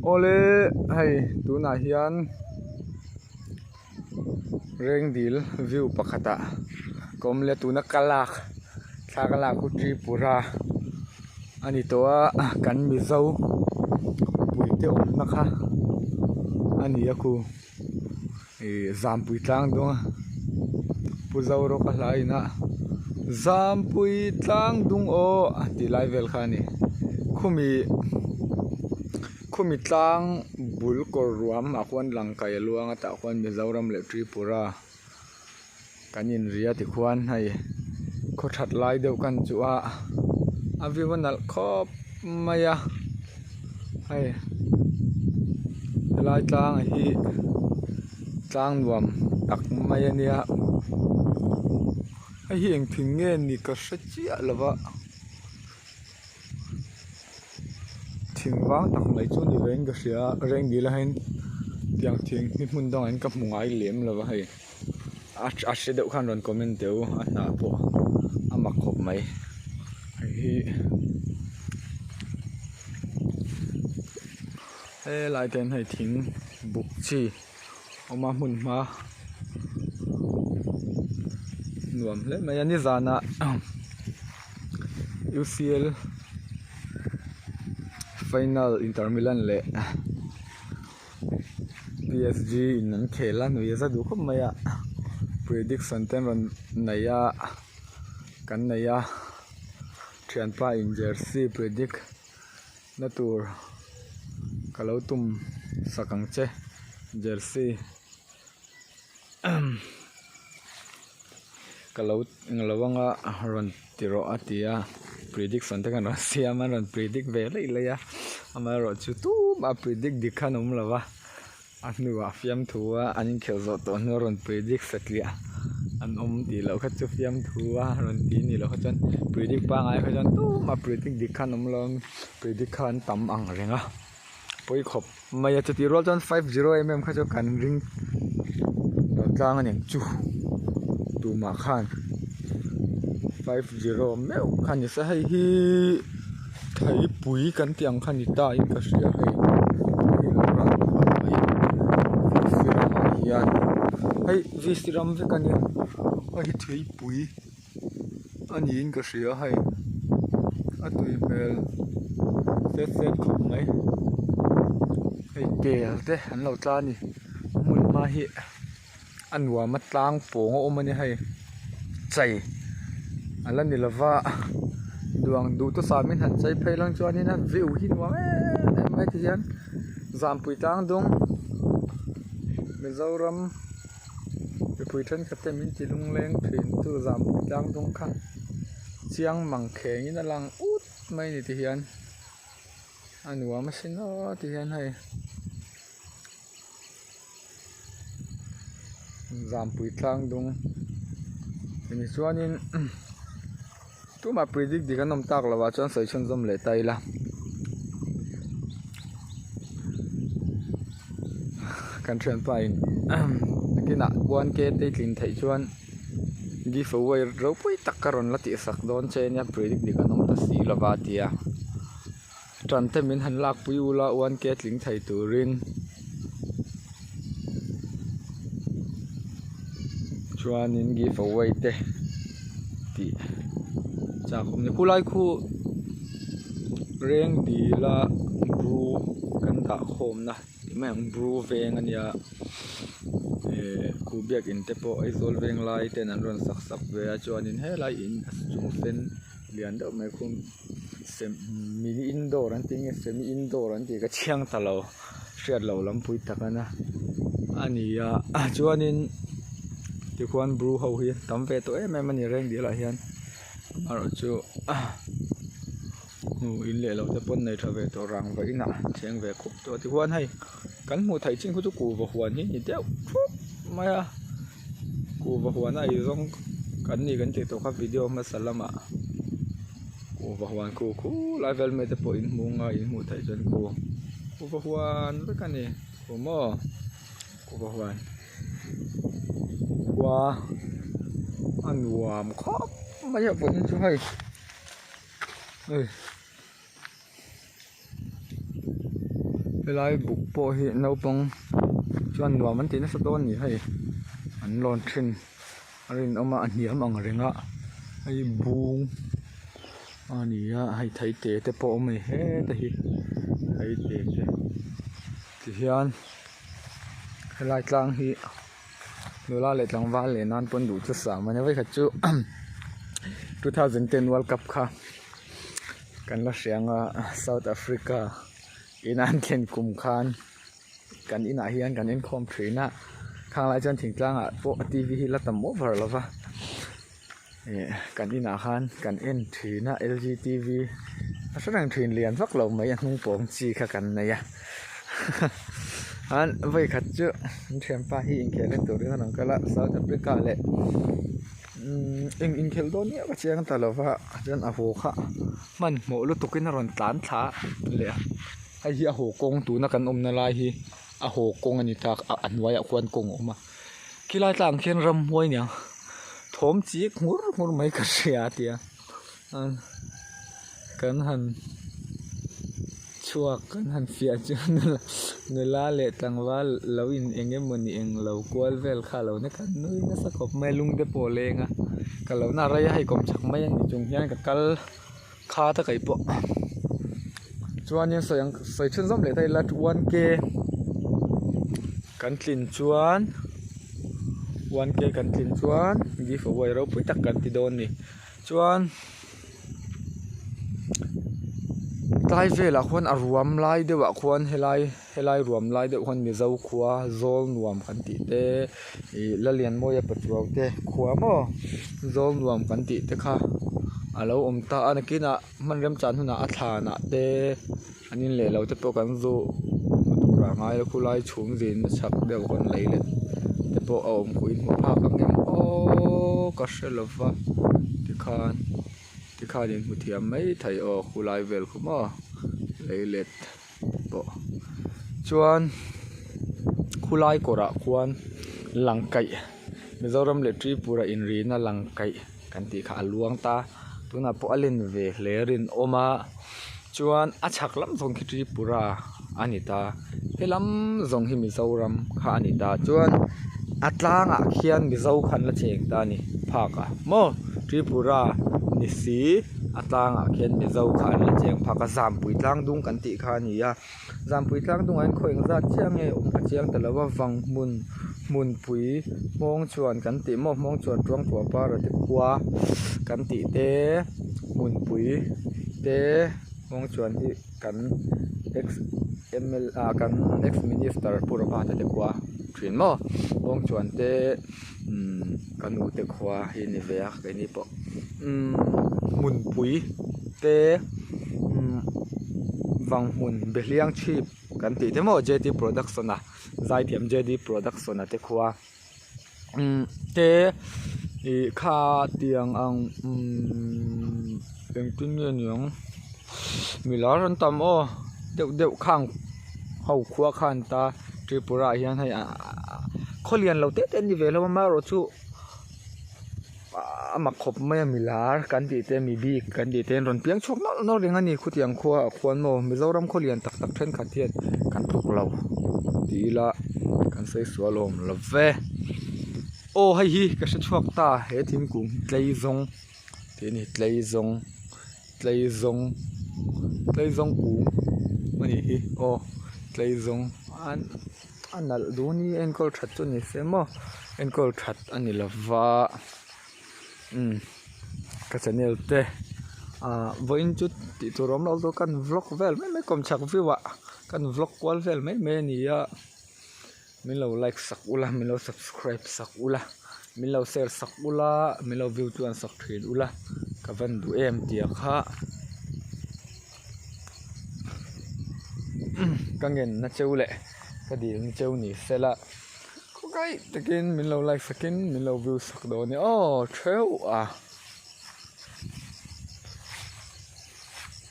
ole hai tuna hian rengdil view pakhata komle tuna kalak thakala ku tripura ani towa kan mizo puite nakha ani aku zampui tlang dong puzauro ka laina zampui tlang dung o ti level khani khumi tlang bul kor ruam akwan langkai luanga ta kwan mizoram le tripura kanin ria ti khwan hai kho that lai deu kan chuwa aviwanal khop maya hai lai tlang hi tlang nuam tak maya nia hi eng thinge ni ka sachia lawa thingwang tak mai chu ni reng ga sia reng dil hain tiang thing ni mun dong an ka mungai lem lawa hai a se deu khan ron comment deu a na po ama khop mai hi lai ten hai thing buk chi oma mun ma nuam le mai ani zana UCL final Inter Milan le PSG in khela no ya du khop maya prediction ten ron naya kan naya thian pa in jersey predict na tur kalau tum sakang che jersey kalau nglawanga ron tiro atia prediction te kan siaman ron predict ve le ya amaro chu tu ma predict dikhanum lawa anuwa fiam thuwa anin khelzo to no ron predict satlia an ti lo kha chu fiam thuwa ron ti ni lo khan predict pa ngai khan tu ma predict dikhanum lom predict khan tam ang renga poi khop maya chati rol jon 50 mm kha chu kan ring ro tlang ani chu tu ma khan 50 meu khan ni sa hai hi thai pui kan tiang khan ni ta in ka sia hai yan hai visiram ve kan ni ai thai pui ani in ka sia hai atui bel set khop mai ai tel te an lo tla ni mun ma hi anwa ma tlang pong o mani hai chai alan ni lawa duang du to samin han chai phailang chuanin a view hi nuam mai ti hian zampui tang dung mizoram pui than khatte min tilung leng thin tu zampui tang dung kha chiang mang kheng in alang ut mai ni ti hian anwa ma sino ti hian hai zampui tlang dung ni chuanin tu ma predict di kanom tak lawa chuan sai chun zom le taila kan thian pa in kina 1k te tlin thai chuan giveaway ro pui takaron lati sak don chenya predict di kanom ta si lawa tia tran te min han lak pui ula 1k tling thai turin chuan in giveaway te ti cha khum ni kulai khu reng di la bru kan da khom na ti mang bru veng ania ku biak in te po ai zol veng lai ten an ron sak sak ve a chuan in he lai in chung fen lian do mai khum sem mini indoor an ting semi indoor an ti ka chiang talo hriat lo lampui takana ania chuan in ti khuan bru ho hi tam ve to em ani reng di la hian aro chu nu in le lo te pon nei thave to rang va ina cheng ve khup to ti huan hai kan mu thai ching khu chu ku va huan hi ni deu maya ku va huan ai zong kan ni kan te to kha video ma salama ku va huan ku level me te po in munga in mu thai chen ku va huan ve kan ni ku mo ku va huan wa anwam khop maya pun chu hai เวลาบุกโปหินเอาปงชวนหัวมันตินสะต้นนี่ให้อันร้อนขึ้นอันนี้เอามาอันเหี่ยมอังเรงะให้บูงอันนี้ให้ไทยเตะแต่พอไม่เฮ็ดที่ไทยเตะที่ยันให้ลายกลางที่ดูแลเลยกลางวันเลยนั่นปนดูจะสามมันยังไม่ขัดจุ2010 World Cup ค่ะกันละเสียงSouth Africa อีนั่นเข็นกลุ่มคานกันอีน่าเฮียนกันเอ็นคอมทรีน่ะข้างหลายจนถึงกลางพวกทีวีละตั้มโอเวอร์แล้วปะกันอีน่าคานกันเอ็นทรีน่ะ LG TV แสดงทรีเรียนฟักเราไม่ยังนุ่งโป่งจีค่ะกันนะยะอันไว้ขัดเจาะเทียมป้าที่อินเคเลตัวเรื่องนั้นก็ละ South Africa เลยอินเคลโดเนี่ยก็เชียงตลอดว่าจนโหค่ะมันหมดลุตุกินนรนตานท้าเลยไอ้เหี้ยโหกงตูนักกันอมนาลายฮีโหกงอันนี้ทักอันไว้ควรกงออกมากีฬาต่างเขียนรำมวยเนี่ยถมจีกหัวไม่กระเสียเตียกันหันชัวกันหันเสียจนเงินละเละตังว่าเราอินเองเงี้ยมันเองเรากวลเวลค่ะเราเนี่ยกันนุ้ยน่าสกปรกไม่ลุงเดโปเลงอ่ะกันเราน่าไรให้กลมชักไม่ยังจงยันกับกัลคาตะไก่ปะจวนยังใส่ชุดส้มเหลือไทยลัดวันเกกันกลิ่นจวนวันเกกันกลิ่นจวนดีฝ่ายเราไปตักกันที่โดนนี่จวนไล่เวลาคนรวมไล่เดี๋ยวคนให้ไล่รวมไล่เดี๋ยวคนมีเจ้าขวาโซลรวมกันติเตละเลียนโมยปัจจุบันเตขวาโมโซลรวมกันติเตค่ะเราตาอันกี้นะมันเริ่มจานหุ่นอัฐานะเตอันนี้เลยเราจะโตกันโซตุกร่างไงแล้วคุณไล่ชุ่มดินชักเดี๋ยวคนไล่เลยแต่พอเอาคุยมาพากันยังโอ้ก็เสร็จแล้ววะที่ข้าเรียนผู้เทียมไม่ไทยออกคุณไล่เวลคุณมาเลยเล็ดปะชวนคุณไล่กระควนหลังไก่มิจฉาเล็ดทรีปูระอินรีน่ะหลังไก่กันที่ขาลวงตาตัวน่ะพอเล่นเวเลรินออกมาชวนอาชักลำส่งคิดทรีปูระอันนี้ตาเฮลำส่งให้มิจฉารำข้าอันนี้ตาชวนอัตลางเขียนมิจฉาขันละเชงตานี่ภาคโมทรีปูระนิสีอัตลางเขียนมิจฉาขันละเชงภาคสามปุยตลางดุงกันที่ข้านี่ยาสามปุยตลางดุงอันคอยงัดเชียงเออเชียงแต่ละว่าฟังมุนปุยมองชวนกันติมองชวนตรงตัวป้าเราติขวากันติเตมุนปุยเตมองชวนที่กันML กัน ex minister ผู้รับผิดชอบขวาทรีนมองชวนเตกันอุตขวาฮินิเวียกันนี่ปะมุนปุยเตวังมุนเบลียงชีพกันติเตมJD production นะใจเทียม JD production นะเตขวาเตข้าเตียงอังเป็นตุ้นเงี้ยหยงมีหลายคนตามเดี๋ยวข้างเขาขวาขันตาทริปุระเฮียนให้เขาเรียนเราเต้นดีเวลแล้วมาเราชูมาขบไม่มีลากันดีเต้มีบีกันดีเต้นรอนเปียงชกนอกเรื่องนี้คุดยังขวาควรโมมีเรารำเขาเรียนตักเช่นขัดเทียนกันถูกเราดีละกันใส่สวลมละเวโอ้ให้ฮีก็จะชกตาเฮทิมกุ้งเตยซงทีนี้เตยซงกุ้งมันนี่โอ้เตยซงอันนั้นดูนี่เอ็นกอลชัดตัวนี้เสียมั้งเอ็นกอลชัดอันนี้ละว่าก็จะเนี่ยเตะวันจุดที่ตัวเราเราต้องการวล็อกเวลไม่กำชักวิวะกันวล็อกวอลเวลไม่นี่มีเราไลค์สักอุละมีเรา subscribe สักอุละมีเราแชร์สักอุละมีเราวิวตัวสักทรีนอุละกับวันดูเดียค่ะกังเงินน่าเจ้าแหละก็ดีน่าเจ้านี่เสร็จละก็ไกลตะกินมีเราไลค์สักกินมีเราวิวสักโดนนี่โอ้เทล